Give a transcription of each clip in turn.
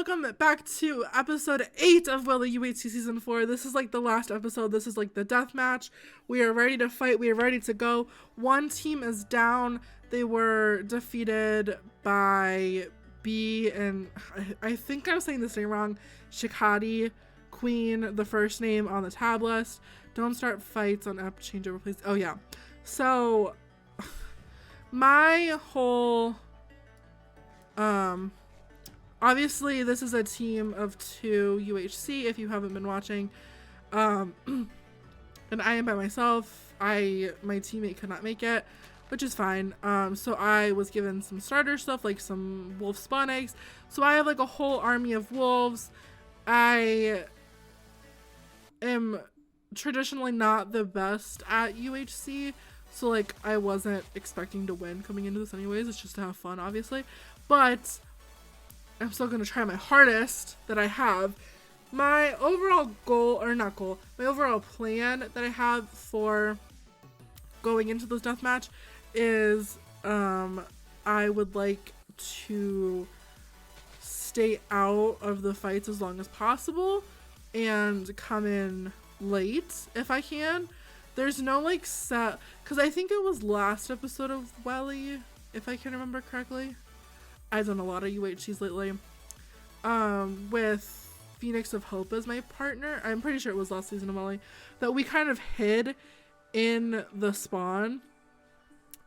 welcome back to episode 8 of Welly UHC season 4. This is like the last episode. This is like the death match. We are ready to fight. We are ready to go. One team is down. They were defeated by B and I think I'm saying this name wrong. Shikati Queen, the first name on the tab list. Don't start fights on app changeover, please. Oh yeah. So my whole obviously this is a team of 2 UHC if you haven't been watching. And I am by myself. My teammate could not make it, which is fine. So I was given some starter stuff like some wolf spawn eggs. So I have like a whole army of wolves. I am traditionally not the best at UHC. So like I wasn't expecting to win coming into this anyways. It's just to have fun obviously. But I'm still going to try my hardest that I have. My overall goal, or not goal, my overall plan that I have for going into this deathmatch is I would like to stay out of the fights as long as possible and come in late if I can. There's no like set, because I think it was last episode of Welly, if I can remember correctly. I've done a lot of UHCs lately. With Phoenix of Hope as my partner. I'm pretty sure it was last season of Welly. That we kind of hid in the spawn.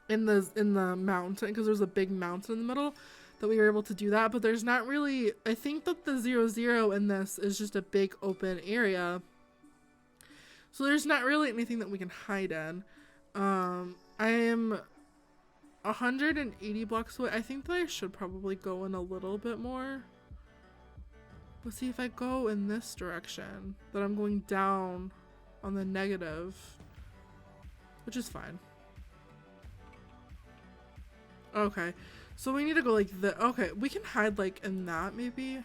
In the mountain. Because there's a big mountain in the middle. That we were able to do that. But there's not really... I think that the 0-0 in this is just a big open area. So there's not really anything that we can hide in. I am 180 blocks away. I think that I should probably go in a little bit more. Let's see if I go in this direction. That I'm going down on the negative. Which is fine. Okay. So we need to go like the... Okay, we can hide like in that maybe.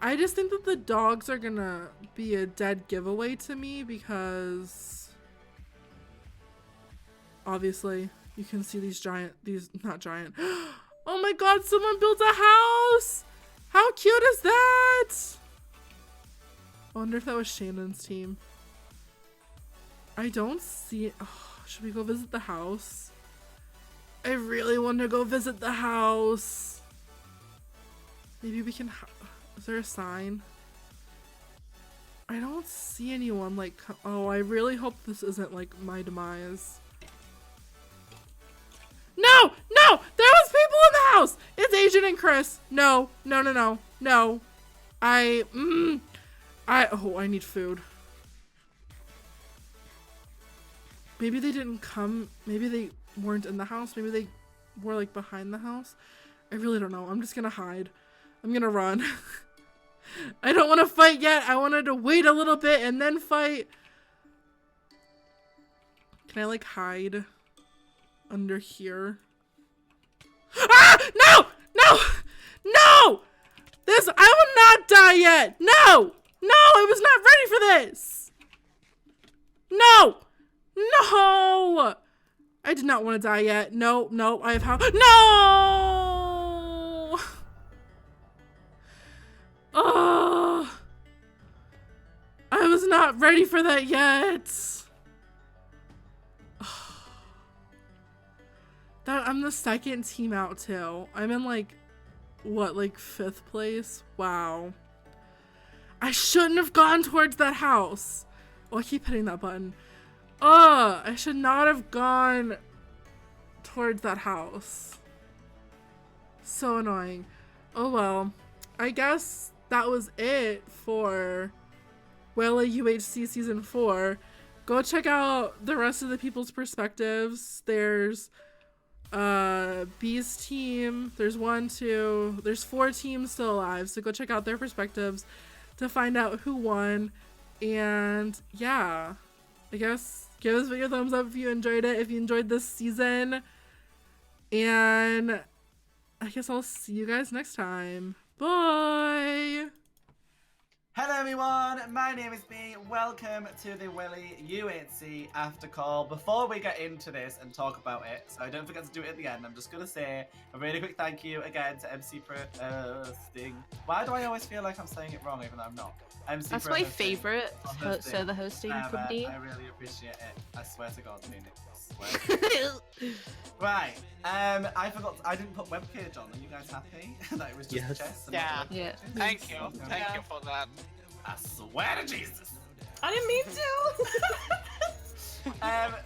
I just think that the dogs are gonna be a dead giveaway to me because obviously you can see not giant. Oh my god, someone built a house! How cute is that? I wonder if that was Shannon's team. I don't see it. Oh, should we go visit the house? I really want to go visit the house. Maybe we can... Is there a sign? I don't see anyone like... Oh, I really hope this isn't like my demise. No! No! There was people in the house! It's Agent and Chris. No. No, no, no. No. Oh, I need food. Maybe they didn't come. Maybe they weren't in the house. Maybe they were like behind the house. I really don't know. I'm just gonna hide. I'm gonna run. I don't want to fight yet. I wanted to wait a little bit and then fight. Can I like hide under here? Ah! No! No! No! I will not die yet. No! No! I was not ready for this. No! No! I did not want to die yet. No, no, I have how. No! Oh, I was not ready for that yet. I'm the second team out too. I'm in like, what, like 5th place? Wow. I shouldn't have gone towards that house. Oh, I keep hitting that button. I should not have gone towards that house. So annoying. Oh well. I guess that was it for Welly UHC Season 4. Go check out the rest of the people's perspectives. There's B's team. There's 1, 2. There's 4 teams still alive. So go check out their perspectives to find out who won. And yeah. I guess give this video a thumbs up if you enjoyed it, if you enjoyed this season. And I guess I'll see you guys next time. Bye! Hello everyone, my name is B. Welcome to the Welly UHC Aftercall. Before we get into this and talk about it, so don't forget to do it at the end, I'm just going to say a really quick thank you again to MCProHosting. Why do I always feel like I'm saying it wrong even though I'm not? That's my favourite server hosting company. I really appreciate it. I swear to God, I mean it. I swear. Right, I forgot, I didn't put webcage on. Are you guys happy that it was just chess? Yeah. Thank you. Okay. Thank you for that. I swear to Jesus. I didn't mean to.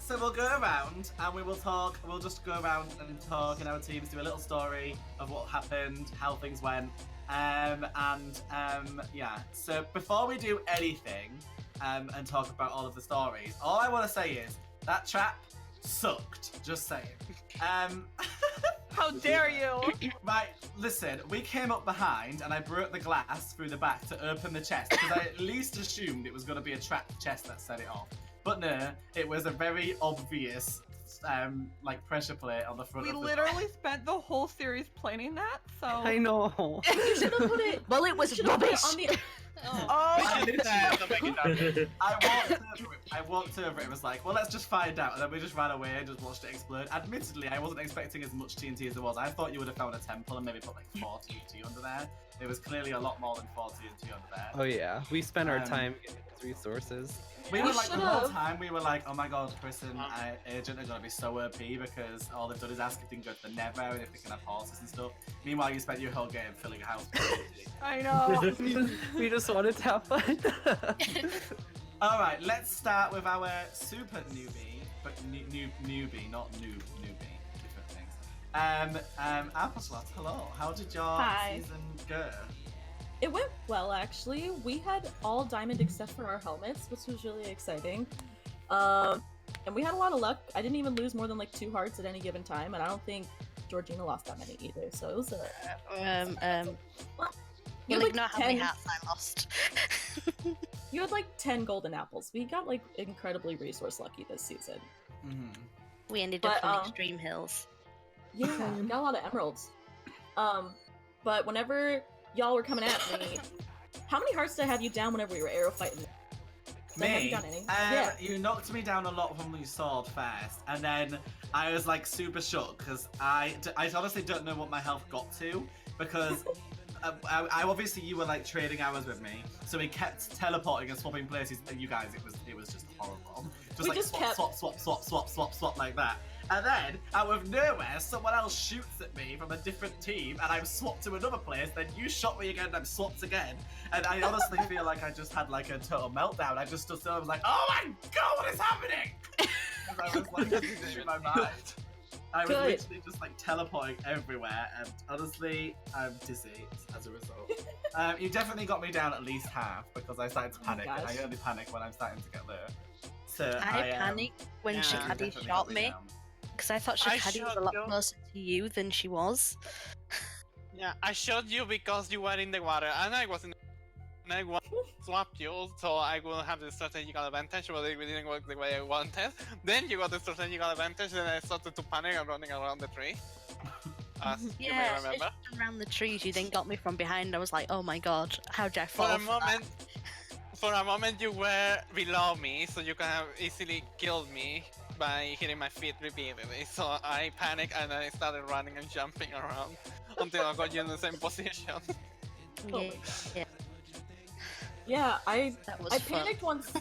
So we'll go around and we will talk. We'll just go around and talk in our teams, do a little story of what happened, how things went, yeah. So before we do anything, and talk about all of the stories, all I want to say is that trap sucked. Just saying. How dare you? Right, listen, we came up behind and I broke the glass through the back to open the chest because I at least assumed it was going to be a trapped chest that set it off. But no, it was a very obvious like pressure plate on the front of the literally spent the whole series planning that, so... I know. You should have put it... Well, it was rubbish. I walked over it, was like, well, let's just find out, and then we just ran away and just watched it explode. Admittedly, I wasn't expecting as much TNT as there was. I thought you would have found a temple and maybe put like 4 TNT under there. There was clearly a lot more than 4 TNT under there. Oh yeah, we spent our time getting these resources. We were like, the whole time, we were like, oh my god, Chris and Agent are gonna be so OP because all they've done is ask if they can go to the Nether and if they can have horses and stuff. Meanwhile, you spent your whole game filling a house. I know. We just wanted to have fun. Alright, let's start with our super newbie, but newbie, not newbie, different things. Appleshot, hello, how did your season go? It went well, actually. We had all diamond except for our helmets, which was really exciting. And we had a lot of luck. I didn't even lose more than like 2 hearts at any given time, and I don't think Georgina lost that many either, so it was a... You'll ignore how many hats I lost. You had like 10 golden apples. We got like incredibly resource lucky this season. We ended up on extreme hills. Yeah, we got a lot of emeralds. But whenever y'all were coming at me, how many hearts did I have you down whenever we were arrow fighting? Me? You knocked me down a lot from your sword first, and then I was like super shocked because I honestly don't know what my health got to because I obviously you were like trading hours with me, so we kept teleporting and swapping places. And you guys, it was just horrible. Just swap like that. And then, out of nowhere, someone else shoots at me from a different team, and I'm swapped to another place, then you shot me again, and I'm swapped again. And I honestly feel like I just had like a total meltdown. I just stood still, I was like, oh my god, what is happening? I was like, in my mind. I was literally just like teleporting everywhere, and honestly, I'm dizzy as a result. You definitely got me down at least half, because I started to panic, and I only panic when I'm starting to get low. So I panicked when Shikadi shot me. Because I thought Shikadi was a lot closer to you than she was. Yeah, I shot you because you were in the water, and I was in the and I swapped you, so I will have the strategical advantage, but it didn't work the way I wanted. Then you got the strategical advantage, and I started to panic and running around the tree. As you may remember. Around the trees, you then got me from behind. I was like, oh my god, how did I fall For a moment you were below me, so you can have easily killed me by hitting my feet repeatedly. So I panicked and I started running and jumping around until I got you in the same position. Yeah, I panicked once.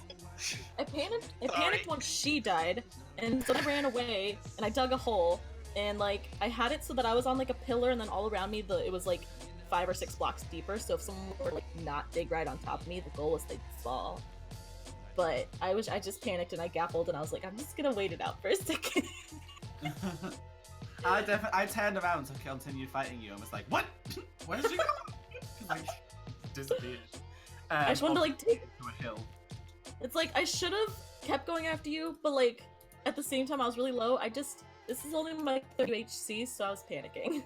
I panicked once she died, and so I ran away and I dug a hole, and like I had it so that I was on like a pillar, and then all around me it was like 5 or 6 blocks deeper. So if someone were like not dig right on top of me, the goal was they'd fall. But I just panicked and I gappled and I was like, I'm just gonna wait it out for a second. I turned around to continue fighting you and was like, what? Where's she going? Like, disappeared. I just wanted to like take to a hill. It's like I should have kept going after you, but like at the same time I was really low. This is only my 3rd UHC, so I was panicking.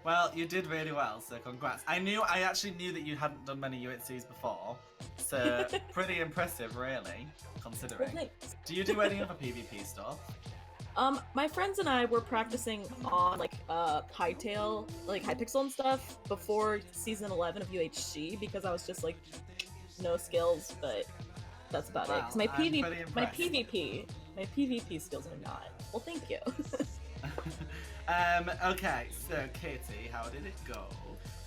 Well, you did really well, so congrats. I actually knew that you hadn't done many UHCs before, so pretty impressive, really, considering. Well, do you do any other PvP stuff? My friends and I were practicing on like Hytale, like Hypixel and stuff before season 11 of UHC because I was just like no skills, but that's about it. Because my PvP skills are not. Well, thank you. Okay, so Katie, how did it go?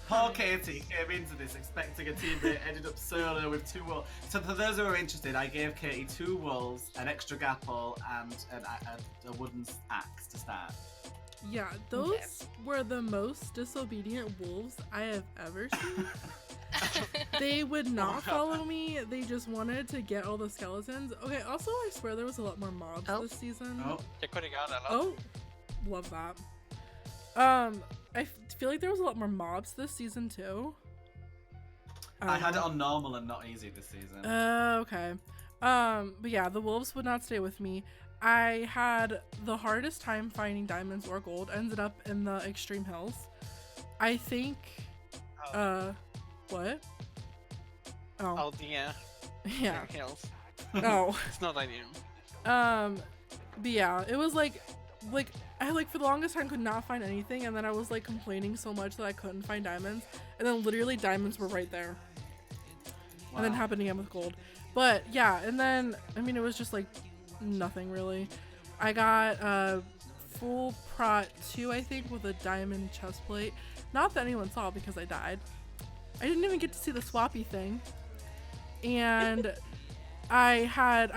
Poor Katie came into this expecting a teammate, ended up solo with 2 wolves. So for those who are interested, I gave Katie 2 wolves, an extra gapple, and a wooden axe to start. Yeah, those were the most disobedient wolves I have ever seen. They would not follow me. They just wanted to get all the skeletons. Okay, also I swear there was a lot more mobs this season. Oh, love that. I feel like there was a lot more mobs this season too. I had it on normal and not easy this season. Okay. But yeah, the wolves would not stay with me. I had the hardest time finding diamonds or gold. Ended up in the extreme hills. I think. What? Oh yeah. Yeah. Hills. Oh. It's not ideal. But yeah, it was like I for the longest time could not find anything, and then I was like complaining so much that I couldn't find diamonds, and then literally diamonds were right there. Wow. And then happened again with gold. But yeah, and then I mean it was just like nothing really. I got full prot 2 I think with a diamond chest plate. Not that anyone saw because I died. I didn't even get to see the swappy thing. And I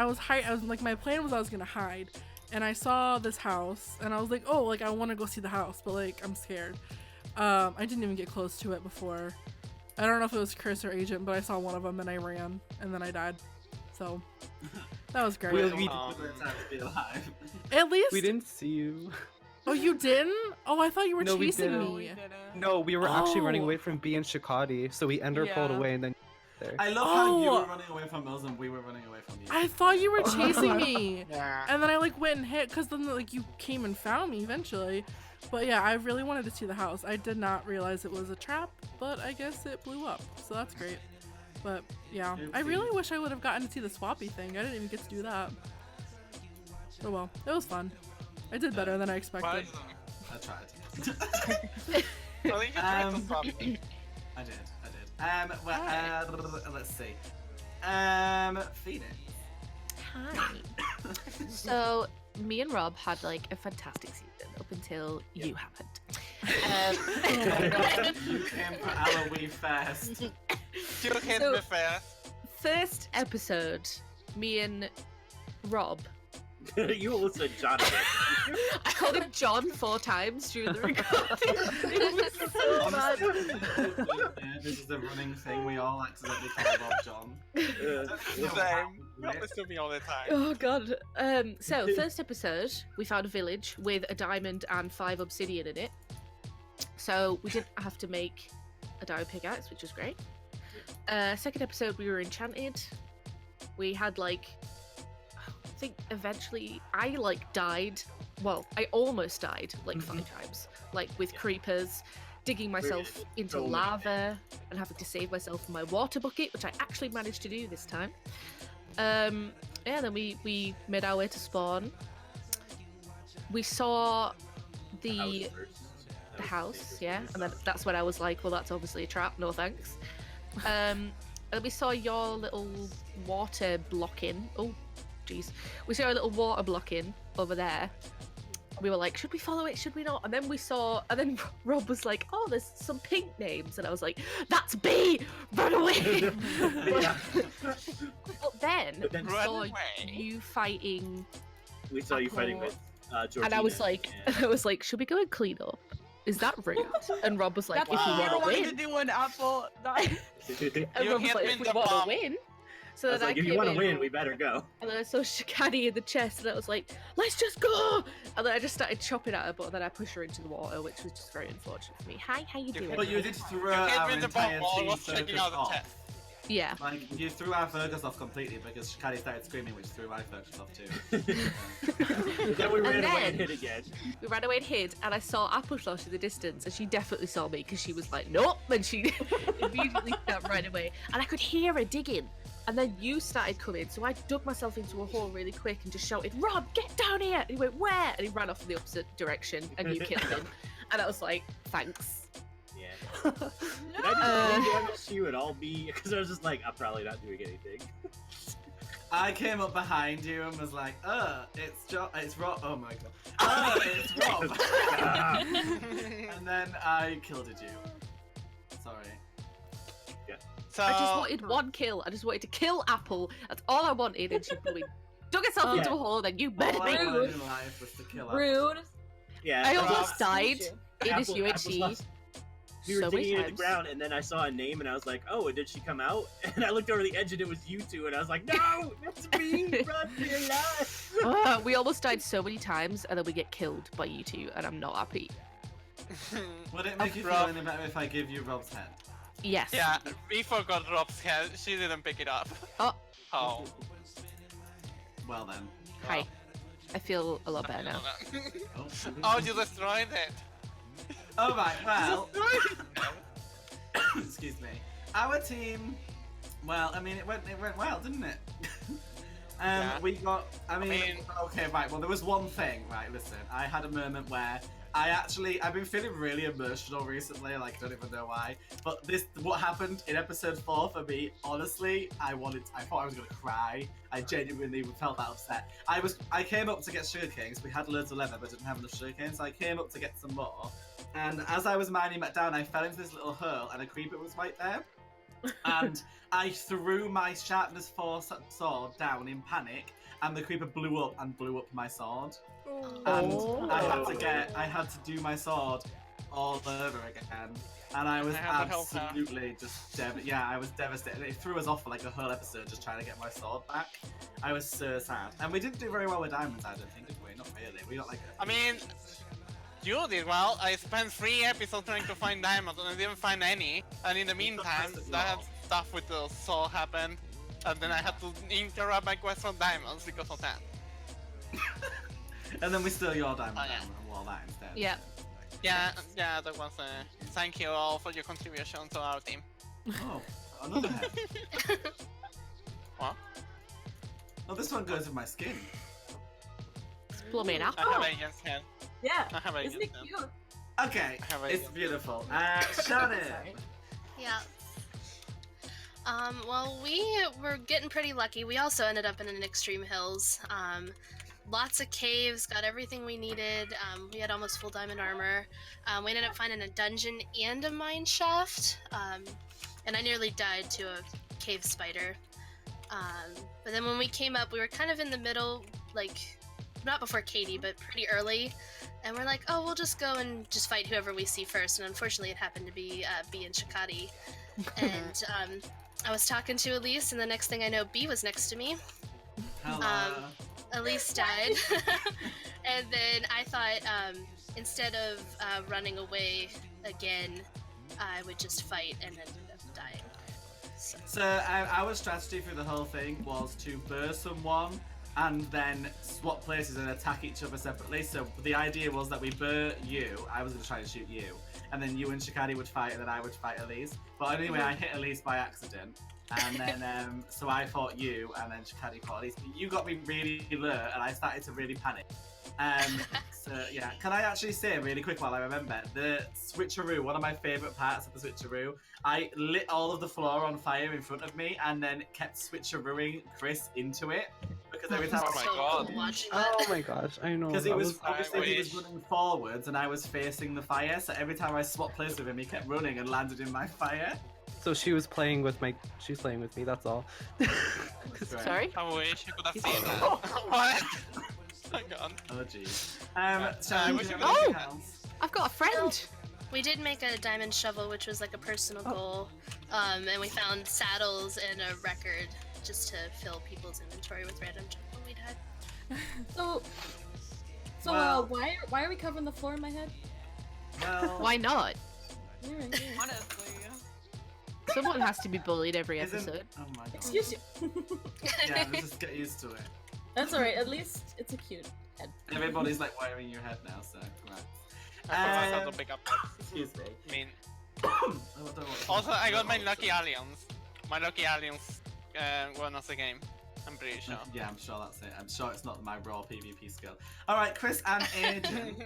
was like my plan was I was gonna hide. And I saw this house, and I was like, oh, like, I want to go see the house, but, like, I'm scared. I didn't even get close to it before. I don't know if it was Chris or Agent, but I saw one of them, and I ran, and then I died. So, that was great. At least... We didn't see you. Oh, you didn't? Oh, I thought you were chasing me. No, we were actually running away from B and Shikadi, so we ender pulled away, and then... There. I love how you were running away from us and we were running away from you. I thought you were chasing me. And then I like went and hit because then like you came and found me eventually. But yeah, I really wanted to see the house. I did not realize it was a trap, but I guess it blew up. So that's great. But yeah, I really wish I would have gotten to see the swappy thing. I didn't even get to do that. Oh well, it was fun. I did better than I expected. I tried. I did. Let's see. Phoenix. Hi. So, me and Rob had like a fantastic season up until you happened. You came for our wee first. You came for first. First episode, me and Rob. You almost said John again. I called him John 4 times during the recording. It was so bad. This is the running thing. We all accidentally call Rob John. Same. It's to me all the time. Oh god. So first episode, we found a village with a diamond and 5 obsidian in it. So we didn't have to make a diamond pickaxe, which was great. Second episode, we were enchanted. We had like. I think eventually I like died. Well, I almost died like 5 times, like with creepers, digging myself into lava and having to save myself from my water bucket, which I actually managed to do this time. Yeah, then we made our way to spawn. We saw the house, yeah, and then that's when I was like, well, that's obviously a trap. No thanks. And we saw your little water blocking. Oh. We saw a little water blocking over there. We were like, should we follow it? Should we not? And then Rob was like, oh, there's some pink names. And I was like, that's B! Run away! But then we saw you fighting. We saw you fighting with Georgina. And I was like, should we go and clean up? Is that rude? And Rob was like, if you want to win. To do an apple. And Rob was like, if we want to win. So I was like, if you want to win, we better go. And then I saw Shikadi in the chest, and I was like, let's just go! And then I just started chopping at her, but then I pushed her into the water, which was just very unfortunate for me. Hi, how you doing? But you did throw our entire team focus off. Yeah. Like, you threw our focus off completely because Shikadi started screaming, which threw my focus off too. Then we ran away and hid again. We ran away and hid, and I saw Applesauce in the distance, and she definitely saw me because she was like, nope! And she immediately started right away. And I could hear her digging. And then you started coming, so I dug myself into a hole really quick and just shouted, Rob, get down here! And he went, where? And he ran off in the opposite direction, and you killed him. And I was like, thanks. Yeah. Did I do any damage to you at all, B? Because I was just like, I'm probably not doing anything. I came up behind you and was like, it's Rob. Oh my god. It's Rob. And then I killed you. Sorry. Yeah. So, I just wanted one kill. I just wanted to kill Apple. That's all I wanted, and she probably dug herself into a hole, then you All murdered I me. wanted in life was to kill Rude. Yeah. I Rob- almost died in this Apple's UHC. lost. We were So many digging into the times. ground, and then I saw a name, and I was like, "Oh, and did she come out?" And I looked over the edge, and it was you two, and I was like, "No, that's me! Run for your life!" We almost died so many times, and then we get killed by you two, and I'm not happy. Would it make you feel Rob. any better if I give you Rob's head? Yes. yeah, we forgot Rob's head. She didn't pick it up. Oh, Oh. Well then. hi. I feel a lot better now. Oh, you destroyed it. Alright, well. Excuse me. Our team. Well, I mean, it went well, didn't it? Yeah. We got. I mean, okay, right. Well, there was one thing. Right, listen. I had a moment where I've been feeling really emotional recently. Like, I don't even know why. But what happened in episode 4 for me. Honestly, I thought I was gonna cry. I genuinely felt that upset. I came up to get sugarcanes. We had loads of leather, but didn't have enough sugarcanes. So I came up to get some more. And as I was minding back down, I fell into this little hole, and a creeper was right there. And I threw my sharpness 4 sword down in panic, and the creeper blew up my sword. And I had to do my sword all over again, and I was absolutely just I was devastated. It threw us off for like a whole episode just trying to get my sword back. I was so sad, and we didn't do very well with diamonds. I don't think, did we? Not really. We got like. I mean, you did well. I spent 3 episodes trying to find diamonds and I didn't find any. And in the meantime, that stuff with the saw happened. And then I had to interrupt my quest for diamonds because of that. And then we stole your diamond Oh, yeah. and wore that instead. Yeah. Yeah, that was thank you all for your contribution to our team. Oh, another head. What? Oh, this one goes with my skin. It's blooming I have apple. Agent's head. Yeah. I have Isn't it Agent's head. cute? Okay, I have it's Agent's beautiful. Shannon. Sorry. Yeah. Well, we were getting pretty lucky. We also ended up in an extreme hills. Lots of caves, got everything we needed. We had almost full diamond armor. We ended up finding a dungeon and a mine shaft. And I nearly died to a cave spider. But then when we came up, we were kind of in the middle, like, not before Katie, but pretty early. And we're like, oh, we'll just go and just fight whoever we see first. And unfortunately, it happened to be B and Shikati. And I was talking to Elise, and the next thing I know, B was next to me. Hello. Elise died. And then I thought, instead of running away again, I would just fight and then end up dying. So our strategy through the whole thing was to burr someone and then swap places and attack each other separately. So the idea was that we burr you, I was going to try and shoot you, and then you and Shikadi would fight, and then I would fight Elise. But anyway, I hit Elise by accident. And then, so I fought you, and then Shikadi fought Elise. But you got me really low, and I started to really panic. So yeah, can I actually say really quick while I remember, the switcheroo, one of my favourite parts of the switcheroo, I lit all of the floor on fire in front of me and then kept switcherooing Chris into it. Because every time Oh my god. Oh my gosh, I know. Because he that was obviously he was wish. running forwards and I was facing the fire, so every time I swapped places with him, he kept running and landed in my fire. So she was playing with she's playing with me, that's all. Sorry? I wish you could have seen that. What? Oh my god. Oh jeez. So I do wish you you have could- anything else? I've got a friend. We did make a diamond shovel, which was like a personal goal. And we found saddles and a record just to fill people's inventory with random junk when we died. So Well- why are we covering the floor in my head? Well, Why not? Honestly. Someone has to be bullied every isn't- episode. Oh my god. Excuse you. Yeah, let's just get used to it. That's alright. At least it's a cute head. Everybody's like wearing your head now, so right. I forgot how to pick up that. Excuse me. I mean, I don't know what- also I got my lucky aliens. My lucky aliens won us the game. I'm pretty sure. Yeah, I'm sure that's it. I'm sure it's not my raw PvP skill. Alright, Chris and Agent.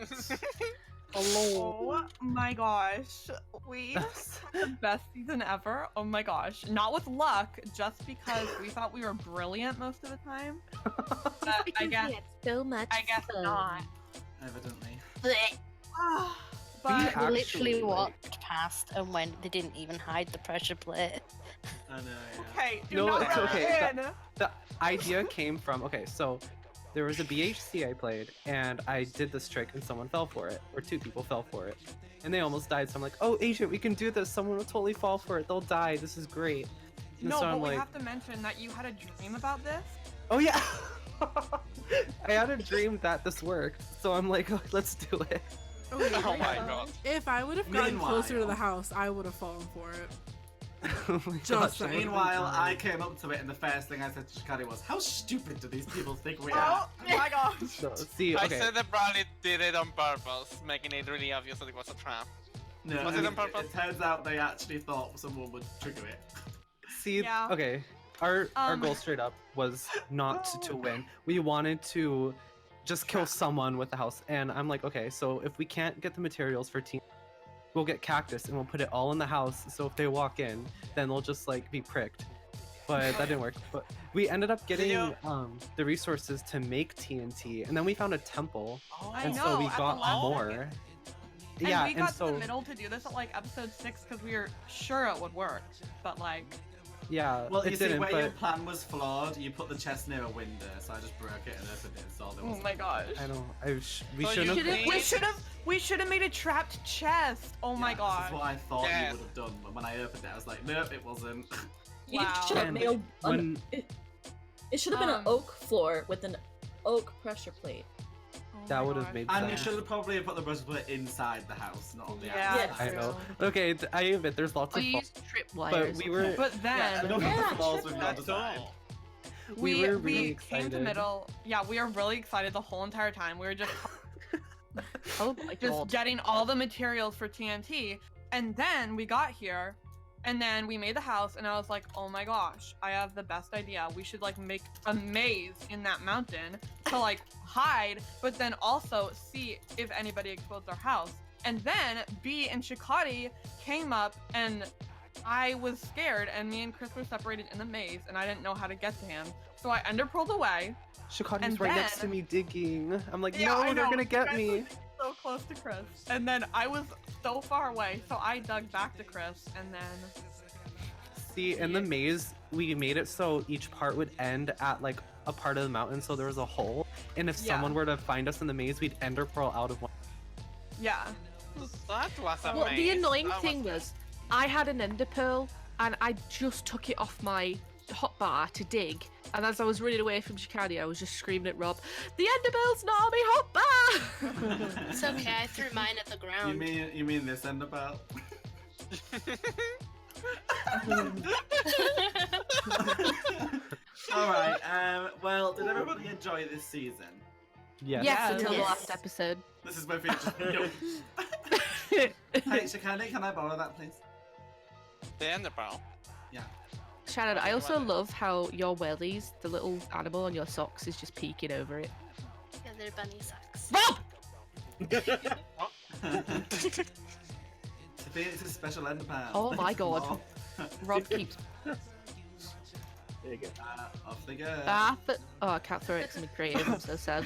Oh my gosh. We had the best season ever. Oh my gosh. Not with luck, just because we thought we were brilliant most of the time. But I guess so much. I guess not. Evidently. But We literally walked past and went, they didn't even hide the pressure plate. I know, yeah. okay, do No, not it's rub okay. in. The idea came from, okay, so there was a BHC I played, and I did this trick, and someone fell for it, or 2 people fell for it, and they almost died. So I'm like, oh, Agent, we can do this. Someone will totally fall for it. They'll die. This is great. And No, so but I'm we like, have to mention that you had a dream about this. oh yeah, I had a dream that this worked. So I'm like, oh, let's do it. Oh my god. If I would have gotten closer to the Meanwhile- house, I would have fallen for it. Oh my Just gosh, saying. that would've been Meanwhile, fun. I came up to it, and the first thing I said to Shikari was, "How stupid do these people think we are?" Oh my gosh. So, see, I okay. said that Brownie did it on purpose, making it really obvious that it was a trap. No, Was it on purpose? It turns out they actually thought someone would trigger it. See, Yeah. okay, our goal straight up was not to win. We wanted to just kill someone with the house, and I'm like, okay, so if we can't get the materials for team, we'll get cactus and we'll put it all in the house. So if they walk in, then they'll just like be pricked. But that didn't work. But we ended up getting the resources to make TNT, and then we found a temple, I and know, so we at the got last more. second. Yeah, and we got so to the middle to do this at like episode 6 because we were sure it would work, but like. yeah, Well, it you see, didn't. where But your plan was flawed, you put the chest near a window, so I just broke it and opened it, so there Oh was. my gosh. I don't. We So shouldn't you have. think- We should have made a trapped chest. Oh my This god. is what I thought Yeah. you would have done, but when I opened it, I was like, nope, it wasn't. You Wow. should have And made when- it should have been an oak floor with an oak pressure plate. Oh That my would have gosh. made And you sense. should have probably put the breastplate inside the house, not on the Yeah. outside. I know. Okay, I admit there's lots Or of you faults, use trip but wires. we were But Yeah, then enough of the flaws with your That's design. all. we were really we came to excited. middle. Yeah, we were really excited the whole entire time. We were just Oh my just god. getting all the materials for TNT, and then we got here, and then we made the house, and I was like, oh my gosh, I have the best idea. We should like make a maze in that mountain to like hide, but then also see if anybody explodes our house. And then B and Shikari came up, and I was scared, and me and Chris were separated in the maze, and I didn't know how to get to him. So I enderpearled away. Shikari's and right next to then- me digging. I'm like, Yeah, I no, they're know, gonna you get guys me. were so close to Chris. And then I was so far away, so I dug back to Chris, and then See, in the maze, we made it so each part would end at like a part of the mountain, so there was a hole. And if Yeah. someone were to find us in the maze, we'd ender pearl out of one. yeah. That was amazing. Well, the annoying That thing was, I had an ender pearl, and I just took it off my hotbar to dig. And as I was running away from Shikari, I was just screaming at Rob, "The ender pearl's not on my hotbar!" It's okay, I threw mine at the ground. You mean this end about? Alright, well, did everybody enjoy this season? Yes. Yes, Yeah. until the Yes. last episode. This is my future. Hey, Shikari, can I borrow that, please? The Ender Pearl. Shannon, I also love how your wellies, the little animal on your socks, is just peeking over it. Yeah, they're bunny socks. Rob! It's a special underpants. Oh my god. Rob keeps There you go. Off they go. but oh, I can't throw it because I'm creative. I'm so sad.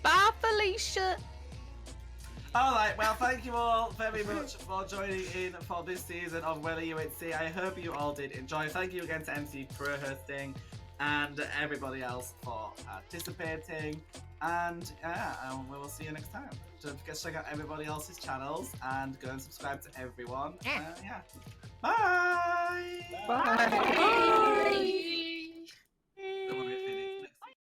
Bye, Felicia. Alright, well, thank you all very much for joining in for this season of Welly UHC. I hope you all did enjoy. Thank you again to MCProHosting and everybody else for participating. And yeah, we will see you next time. Don't forget to check out everybody else's channels and go and subscribe to everyone. Yeah. Bye! Bye. Bye.